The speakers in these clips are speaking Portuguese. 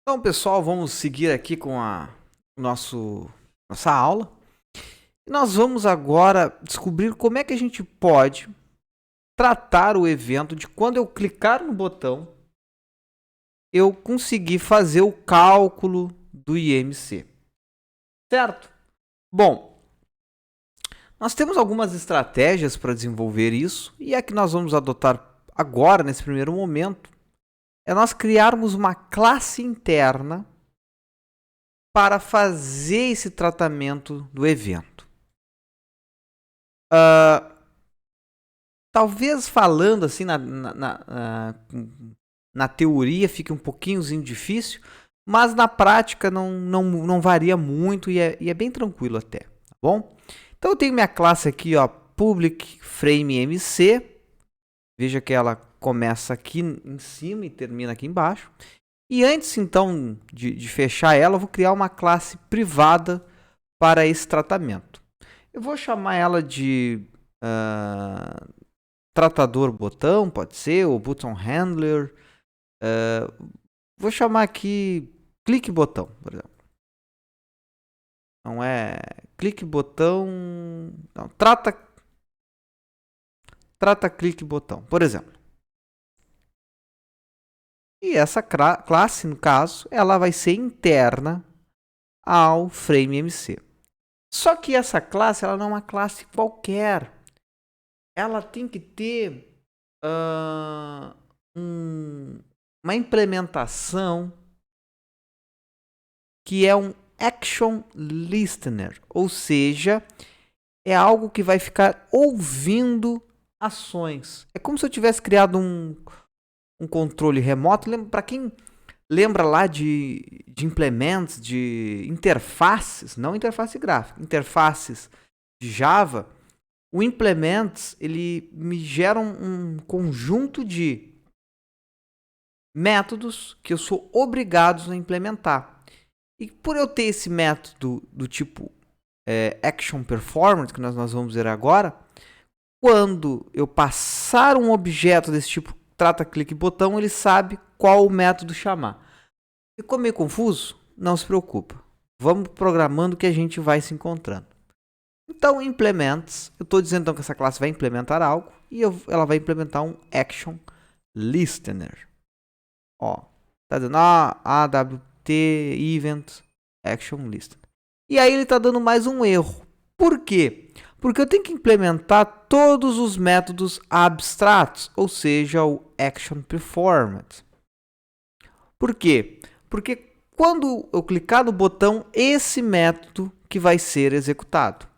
Então, pessoal, vamos seguir aqui com a nossa aula. E nós vamos agora descobrir como é que a gente pode tratar o evento de quando eu clicar no botão, eu conseguir fazer o cálculo do IMC. Certo? Bom, nós temos algumas estratégias para desenvolver isso, e a que nós vamos adotar agora, nesse primeiro momento, é nós criarmos uma classe interna para fazer esse tratamento do evento. Talvez falando assim na teoria fique um pouquinhozinho difícil, mas na prática não varia muito e é bem tranquilo até, tá bom? Então eu tenho minha classe aqui, ó, public frame MC. Veja que ela começa aqui em cima e termina aqui embaixo. E antes então de fechar ela, eu vou criar uma classe privada para esse tratamento. Eu vou chamar ela de tratador botão, pode ser, ou button handler. Vou chamar aqui clique botão, por exemplo. Não é clique botão, não, trata clique botão, por exemplo. E essa classe, no caso, ela vai ser interna ao frame MC. Só que essa classe, ela não é uma classe qualquer. Ela tem que ter uma implementação que é um action listener, ou seja, é algo que vai ficar ouvindo ações. É como se eu tivesse criado um controle remoto. Para quem lembra lá de implements, de interfaces, não interface gráfica, interfaces de Java, o implements ele me gera um conjunto de métodos que eu sou obrigado a implementar. E por eu ter esse método do tipo action performance, que nós vamos ver agora, quando eu passar um objeto desse tipo trata clique botão, ele sabe qual o método chamar. Ficou meio confuso? Não se preocupa. Vamos programando que a gente vai se encontrando. Então, implements, eu estou dizendo então que essa classe vai implementar algo e ela vai implementar um action listener. Ó, tá dizendo AWT event action listener. E aí ele está dando mais um erro. Por quê? Porque eu tenho que implementar todos os métodos abstratos, ou seja, o action performance. Por quê? Porque quando eu clicar no botão, esse método que vai ser executado.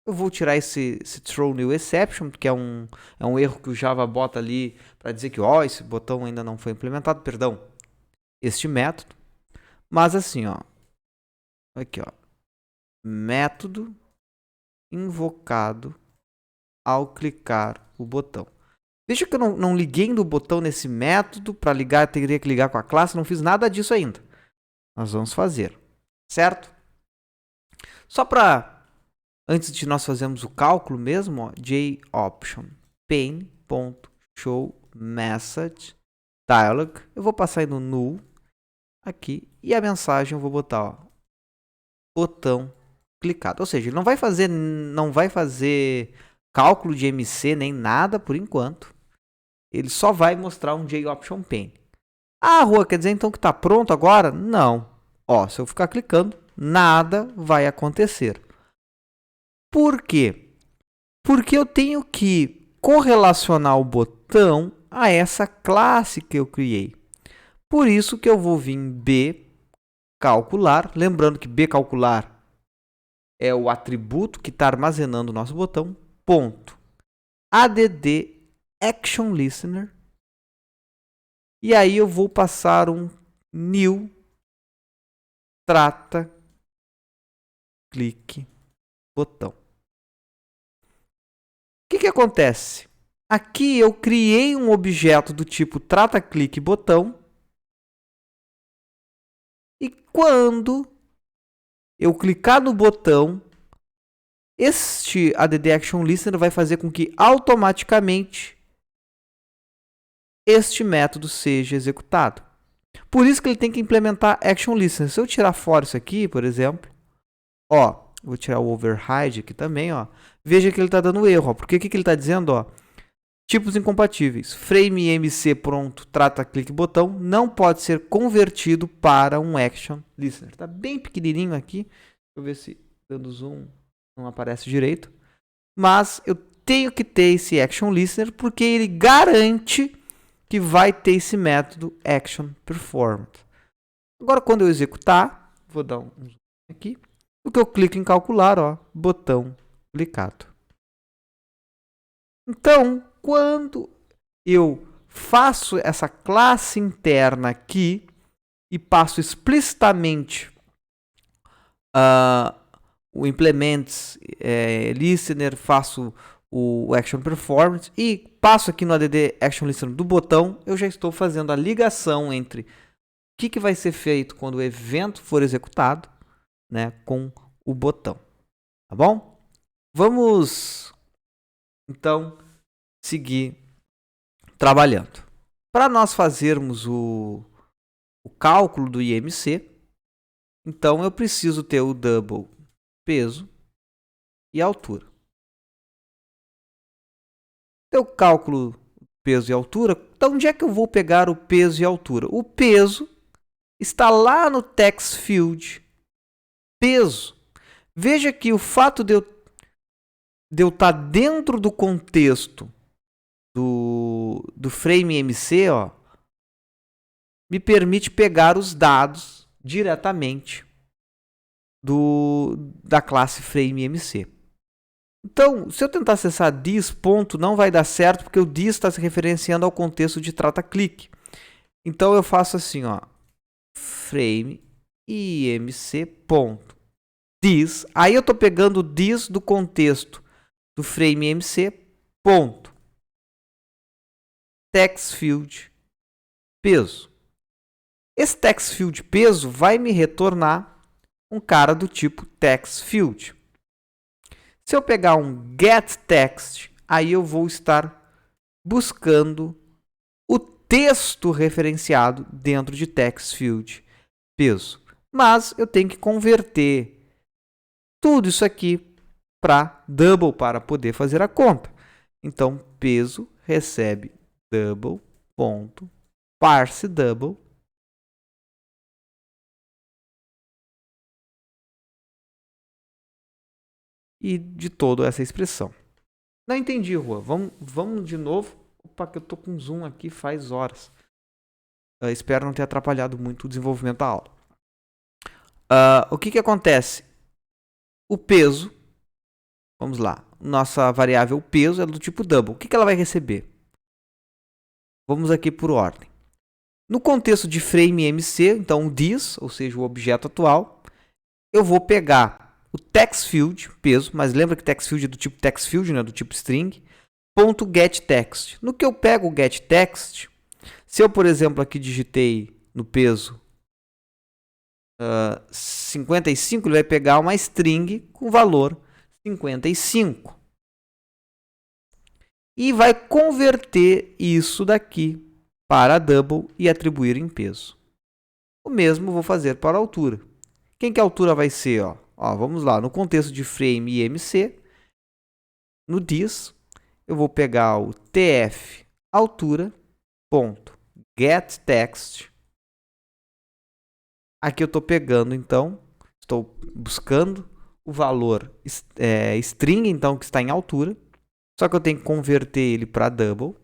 Eu vou tirar esse throw new exception, que é um erro que o Java bota ali para dizer que esse botão ainda não foi implementado, perdão, este método. Mas assim, ó, aqui, ó, método invocado ao clicar o botão. Veja que eu não liguei no botão nesse método. Para ligar, eu teria que ligar com a classe. Não fiz nada disso ainda. Nós vamos fazer, certo? Só para, antes de nós fazermos o cálculo mesmo, ó, JOption pane.showMessage dialog. Eu vou passar aí no null aqui e a mensagem eu vou botar, ó, botão clicado. Ou seja, ele não vai fazer cálculo de MC nem nada por enquanto. Ele só vai mostrar um JOption pane. Rua, quer dizer então que está pronto agora? Não. Ó, se eu ficar clicando, nada vai acontecer. Por quê? Porque eu tenho que correlacionar o botão a essa classe que eu criei. Por isso que eu vou vir em B calcular. Lembrando que B calcular é o atributo que está armazenando o nosso botão. Ponto. add action listener. E aí eu vou passar um new trata clique botão. O que acontece? Aqui eu criei um objeto do tipo trata clique botão. E quando eu clicar no botão, este add action listener vai fazer com que automaticamente este método seja executado. Por isso que ele tem que implementar Action Listener. Se eu tirar fora isso aqui, por exemplo, ó, vou tirar o override aqui também, ó. Veja que ele está dando erro, ó. Porque o que ele está dizendo, ó? Tipos incompatíveis. Frame MC pronto, trata clique botão, não pode ser convertido para um Action Listener. Está bem pequenininho aqui. Deixa eu ver se dando zoom não aparece direito. Mas eu tenho que ter esse Action Listener porque ele garante que vai ter esse método Action Performance. Agora, quando eu executar, vou dar um zoom aqui. O que eu clico em calcular, ó, botão clicado. Então, quando eu faço essa classe interna aqui e passo explicitamente o implements listener, faço o action performance e passo aqui no add action listener do botão, eu já estou fazendo a ligação entre o que vai ser feito quando o evento for executado, né, com o botão. Tá bom? Vamos então seguir trabalhando. Para nós fazermos o cálculo do IMC, então eu preciso ter o double peso e altura. Então, o cálculo peso e altura, então onde é que eu vou pegar o peso e altura? O peso está lá no text field peso. Veja que o fato de eu estar dentro do contexto do frame MC, ó, me permite pegar os dados diretamente da classe frame MC. Então, se eu tentar acessar this ponto, não vai dar certo, porque o this está se referenciando ao contexto de trata-clique. Então, eu faço assim, ó, frame imc ponto this. Aí eu estou pegando o this do contexto do frame imc ponto text field peso. Esse text field peso vai me retornar um cara do tipo text field. Se eu pegar um getText, aí eu vou estar buscando o texto referenciado dentro de text field peso. Mas eu tenho que converter tudo isso aqui para double para poder fazer a conta. Então, peso recebe double ponto parse double e de toda essa expressão. Não entendi, Rua. Vamos de novo. Opa, que eu tô com zoom aqui faz horas. Eu espero não ter atrapalhado muito o desenvolvimento da aula. O que acontece? O peso, vamos lá, nossa variável peso é do tipo double. O que ela vai receber? Vamos aqui por ordem. No contexto de frame MC, então o this, ou seja, o objeto atual, eu vou pegar o text field, peso, mas lembra que text field é do tipo text field, né, do tipo string, ponto getText. No que eu pego o getText, se eu, por exemplo, aqui digitei no peso 55, ele vai pegar uma string com valor 55. E vai converter isso daqui para double e atribuir em peso. O mesmo vou fazer para a altura. Quem que a altura vai ser? Vamos lá, no contexto de frame IMC, no this, eu vou pegar o tf altura, ponto, getText. Aqui eu estou pegando, então, estou buscando o valor string, então, que está em altura. Só que eu tenho que converter ele para double.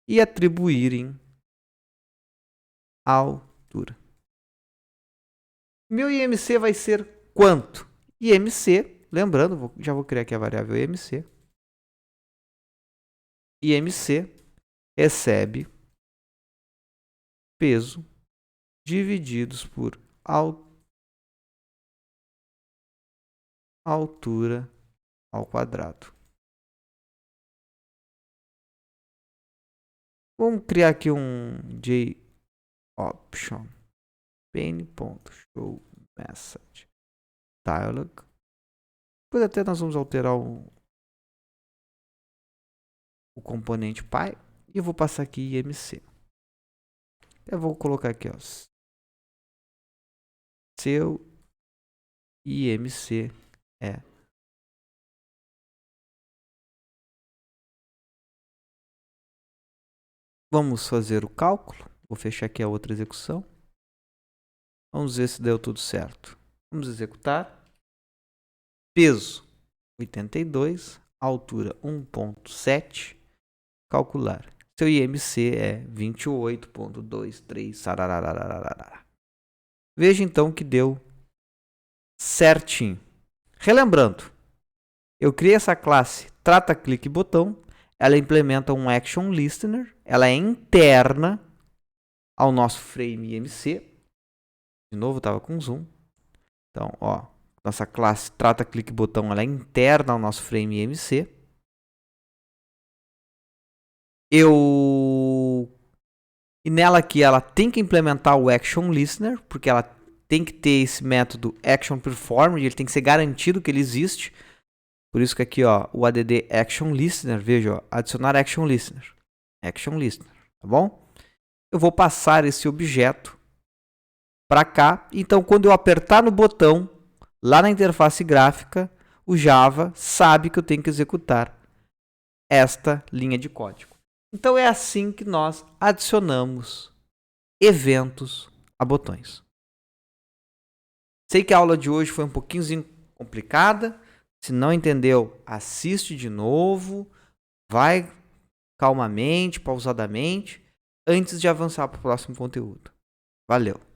E atribuir em altura. Meu IMC vai ser quanto? IMC, lembrando, já vou criar aqui a variável IMC. IMC recebe peso divididos por altura ao quadrado. Vamos criar aqui um JOption pane.show message dialog. Depois até nós vamos alterar o componente pai e eu vou passar aqui IMC. Eu vou colocar aqui, ó, seu IMC é. Vamos fazer o cálculo. Vou fechar aqui a outra execução. Vamos ver se deu tudo certo. Vamos executar. Peso 82, altura 1.7. Calcular. Seu IMC é 28.23. Veja então que deu certinho. Relembrando, eu criei essa classe trata clique botão. Ela implementa um action listener. Ela é interna ao nosso frame IMC. De novo, estava com zoom. Então, ó, nossa classe trata clique botão, ela é interna ao nosso frame IMC. E nela aqui, ela tem que implementar o action listener, porque ela tem que ter esse método action performer, ele tem que ser garantido que ele existe. Por isso que aqui, ó, o add action listener, veja, ó, adicionar action listener. Action listener, tá bom? Eu vou passar esse objeto para cá. Então, quando eu apertar no botão, lá na interface gráfica, o Java sabe que eu tenho que executar esta linha de código. Então, é assim que nós adicionamos eventos a botões. Sei que a aula de hoje foi um pouquinho complicada. Se não entendeu, assiste de novo. Vai calmamente, pausadamente, antes de avançar para o próximo conteúdo. Valeu!